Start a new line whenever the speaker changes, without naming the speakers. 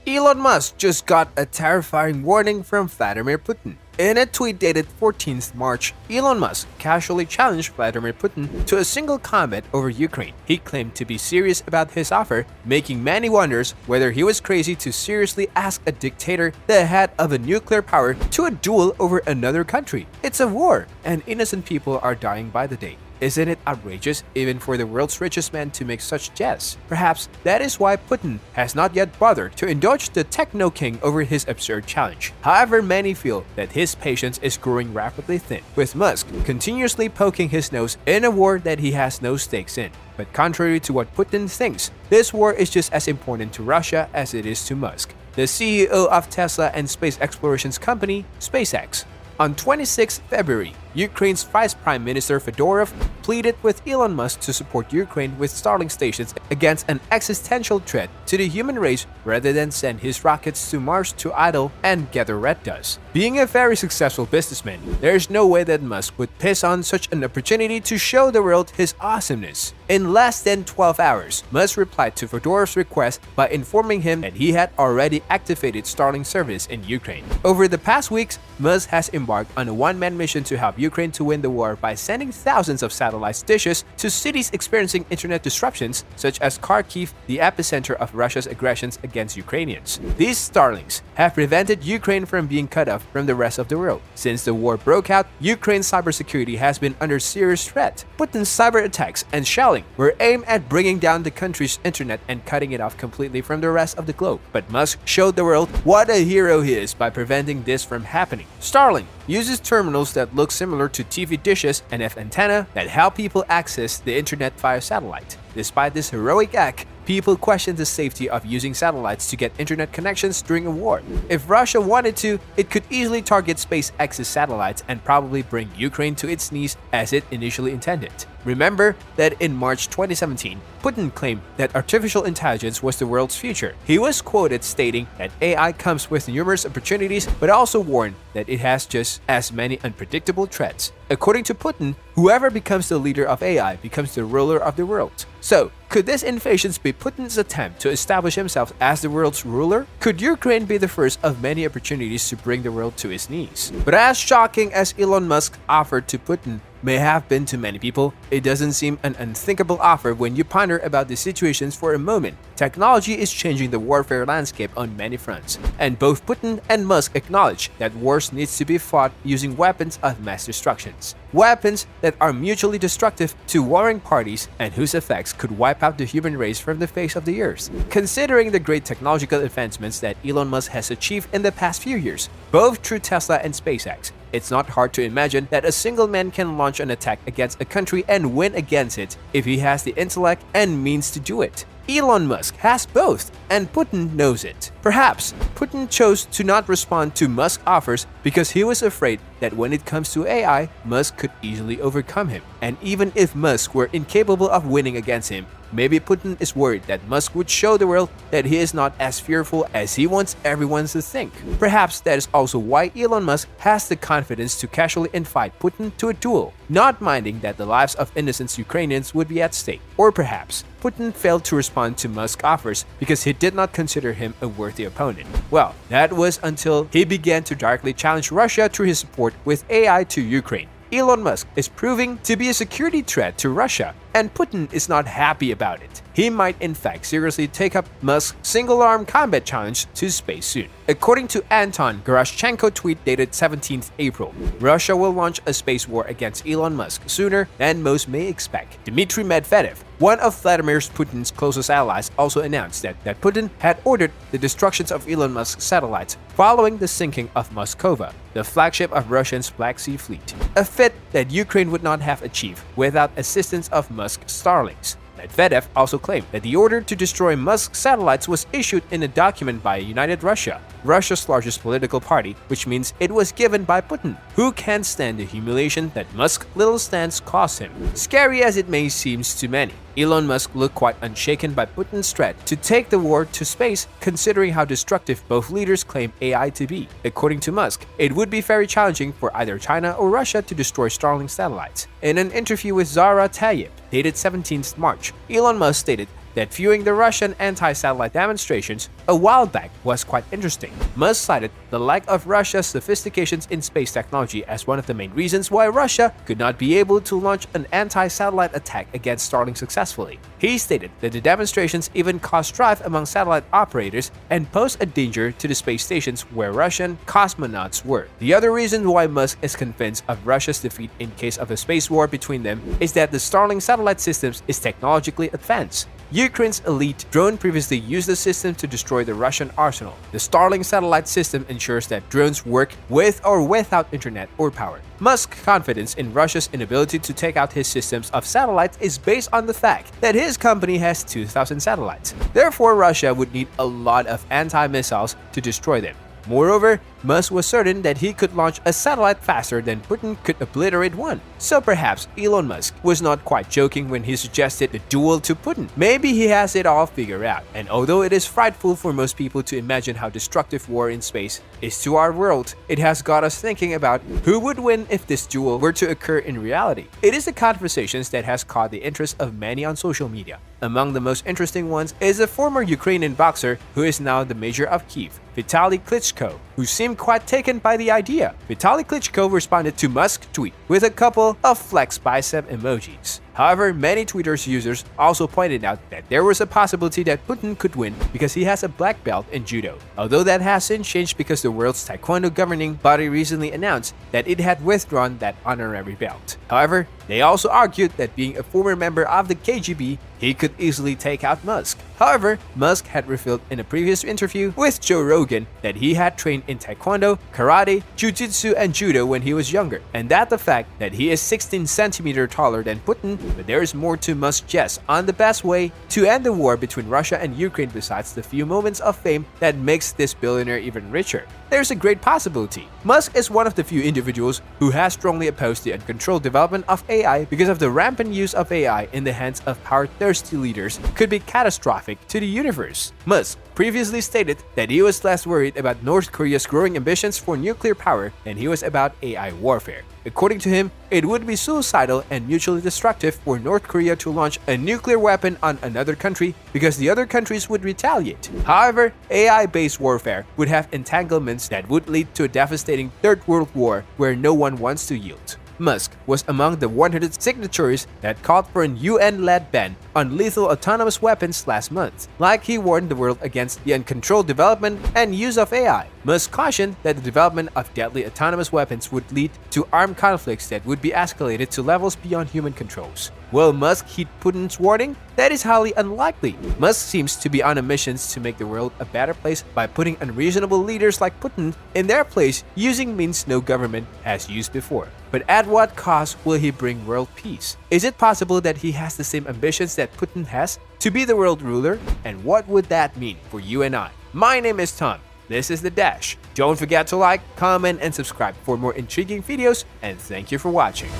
Elon Musk just got a terrifying warning from Vladimir Putin. In a tweet dated 14th March, Elon Musk casually challenged Vladimir Putin to a single combat over Ukraine. He claimed to be serious about his offer, making many wonders whether he was crazy to seriously ask a dictator, the head of a nuclear power, to a duel over another country. It's a war, and innocent people are dying by the day. Isn't it outrageous even for the world's richest man to make such jests? Perhaps that is why Putin has not yet bothered to indulge the techno king over his absurd challenge. However, many feel that his patience is growing rapidly thin, with Musk continuously poking his nose in a war that he has no stakes in. But contrary to what Putin thinks, this war is just as important to Russia as it is to Musk, the CEO of Tesla and space explorations company SpaceX. On 26 February, Ukraine's Vice Prime Minister Fedorov pleaded with Elon Musk to support Ukraine with Starlink stations against an existential threat to the human race rather than send his rockets to Mars to idle and gather red dust. Being a very successful businessman, there is no way that Musk would piss on such an opportunity to show the world his awesomeness. In less than 12 hours, Musk replied to Fedorov's request by informing him that he had already activated Starlink service in Ukraine. Over the past weeks, Musk has embarked on a one-man mission to help Ukraine to win the war by sending thousands of satellite dishes to cities experiencing internet disruptions, such as Kharkiv, the epicenter of Russia's aggressions against Ukrainians. These Starlinks have prevented Ukraine from being cut off from the rest of the world. Since the war broke out, Ukraine's cybersecurity has been under serious threat. Putin's cyber attacks and shelling were aimed at bringing down the country's internet and cutting it off completely from the rest of the globe. But Musk showed the world what a hero he is by preventing this from happening. Starlink uses terminals that look similar to TV dishes and have antennae that help people access the internet via satellite. Despite this heroic act, people question the safety of using satellites to get internet connections during a war. If Russia wanted to, it could easily target SpaceX's satellites and probably bring Ukraine to its knees as it initially intended. Remember that in March 2017, Putin claimed that artificial intelligence was the world's future. He was quoted stating that AI comes with numerous opportunities, but also warned that it has just as many unpredictable threats. According to Putin, whoever becomes the leader of AI becomes the ruler of the world. So, could this invasion be Putin's attempt to establish himself as the world's ruler? Could Ukraine be the first of many opportunities to bring the world to its knees? But as shocking as Elon Musk offered to Putin may have been to many people, it doesn't seem an unthinkable offer when you ponder about the situations for a moment. Technology is changing the warfare landscape on many fronts, and both Putin and Musk acknowledge that wars needs to be fought using weapons of mass destructions. Weapons that are mutually destructive to warring parties and whose effects could wipe out the human race from the face of the earth. Considering the great technological advancements that Elon Musk has achieved in the past few years, both through Tesla and SpaceX, it's not hard to imagine that a single man can launch an attack against a country and win against it if he has the intellect and means to do it. Elon Musk has both, and Putin knows it. Perhaps Putin chose to not respond to Musk's offers because he was afraid that when it comes to AI, Musk could easily overcome him. And even if Musk were incapable of winning against him, maybe Putin is worried that Musk would show the world that he is not as fearful as he wants everyone to think. Perhaps that is also why Elon Musk has the confidence to casually invite Putin to a duel, not minding that the lives of innocent Ukrainians would be at stake. Or perhaps Putin failed to respond to Musk's offers because he did not consider him a worthy opponent. Well, that was until he began to directly challenge Russia through his support with AI to Ukraine. Elon Musk is proving to be a security threat to Russia, and Putin is not happy about it. He might in fact seriously take up Musk's single-arm combat challenge to space soon. According to Anton Goroschenko tweet dated 17th April, Russia will launch a space war against Elon Musk sooner than most may expect. Dmitry Medvedev, one of Vladimir Putin's closest allies, also announced that Putin had ordered the destruction of Elon Musk's satellites following the sinking of Moskova, the flagship of Russia's Black Sea Fleet, a feat that Ukraine would not have achieved without assistance of Musk's Starlinks. Medvedev also claimed that the order to destroy Musk's satellites was issued in a document by United Russia, Russia's largest political party, which means it was given by Putin, who can't stand the humiliation that Musk's little stance caused him. Scary as it may seem to many, Elon Musk looked quite unshaken by Putin's threat to take the war to space, considering how destructive both leaders claim AI to be. According to Musk, it would be very challenging for either China or Russia to destroy Starlink satellites. In an interview with Zara Tayyip, dated 17th March, Elon Musk stated that viewing the Russian anti-satellite demonstrations a while back was quite interesting. Musk cited the lack of Russia's sophistications in space technology as one of the main reasons why Russia could not be able to launch an anti-satellite attack against Starlink successfully. He stated that the demonstrations even caused strife among satellite operators and posed a danger to the space stations where Russian cosmonauts were. The other reason why Musk is convinced of Russia's defeat in case of a space war between them is that the Starlink satellite systems is technologically advanced. Ukraine's elite drone previously used the system to destroy the Russian arsenal. The Starlink satellite system ensures that drones work with or without internet or power. Musk's confidence in Russia's inability to take out his systems of satellites is based on the fact that his company has 2,000 satellites. Therefore, Russia would need a lot of anti-missiles to destroy them. Moreover, Musk was certain that he could launch a satellite faster than Putin could obliterate one. So perhaps Elon Musk was not quite joking when he suggested the duel to Putin. Maybe he has it all figured out. And although it is frightful for most people to imagine how destructive war in space is to our world, it has got us thinking about who would win if this duel were to occur in reality. It is the conversations that has caught the interest of many on social media. Among the most interesting ones is a former Ukrainian boxer who is now the mayor of Kyiv, Vitaly Klitschko, who seemed quite taken by the idea. Vitaly Klitschko responded to Musk's tweet with a couple of flex bicep emojis. However, many Twitter users also pointed out that there was a possibility that Putin could win because he has a black belt in judo, although that has since changed because the world's taekwondo governing body recently announced that it had withdrawn that honorary belt. However, they also argued that being a former member of the KGB, he could easily take out Musk. However, Musk had revealed in a previous interview with Joe Rogan that he had trained in taekwondo, karate, jiu-jitsu, and judo when he was younger, and that the fact that he is 16 centimeters taller than Putin, but there is more to Musk's jest on the best way to end the war between Russia and Ukraine besides the few moments of fame that makes this billionaire even richer. There's a great possibility. Musk is one of the few individuals who has strongly opposed the uncontrolled development of AI because of the rampant use of AI in the hands of power-thirsty leaders could be catastrophic to the universe. Musk previously stated that he was less worried about North Korea's growing ambitions for nuclear power than he was about AI warfare. According to him, it would be suicidal and mutually destructive for North Korea to launch a nuclear weapon on another country because the other countries would retaliate. However, AI-based warfare would have entanglements that would lead to a devastating Third World War where no one wants to yield. Musk was among the 100 signatories that called for an UN-led ban on lethal autonomous weapons last month, like he warned the world against the uncontrolled development and use of AI. Musk cautioned that the development of deadly autonomous weapons would lead to armed conflicts that would be escalated to levels beyond human controls. Will Musk heed Putin's warning? That is highly unlikely. Musk seems to be on a mission to make the world a better place by putting unreasonable leaders like Putin in their place using means no government has used before. But at what cost will he bring world peace? Is it possible that he has the same ambitions that Putin has to be the world ruler? And what would that mean for you and I? My name is Tom. This is The Dash. Don't forget to like, comment, and subscribe for more intriguing videos, and thank you for watching.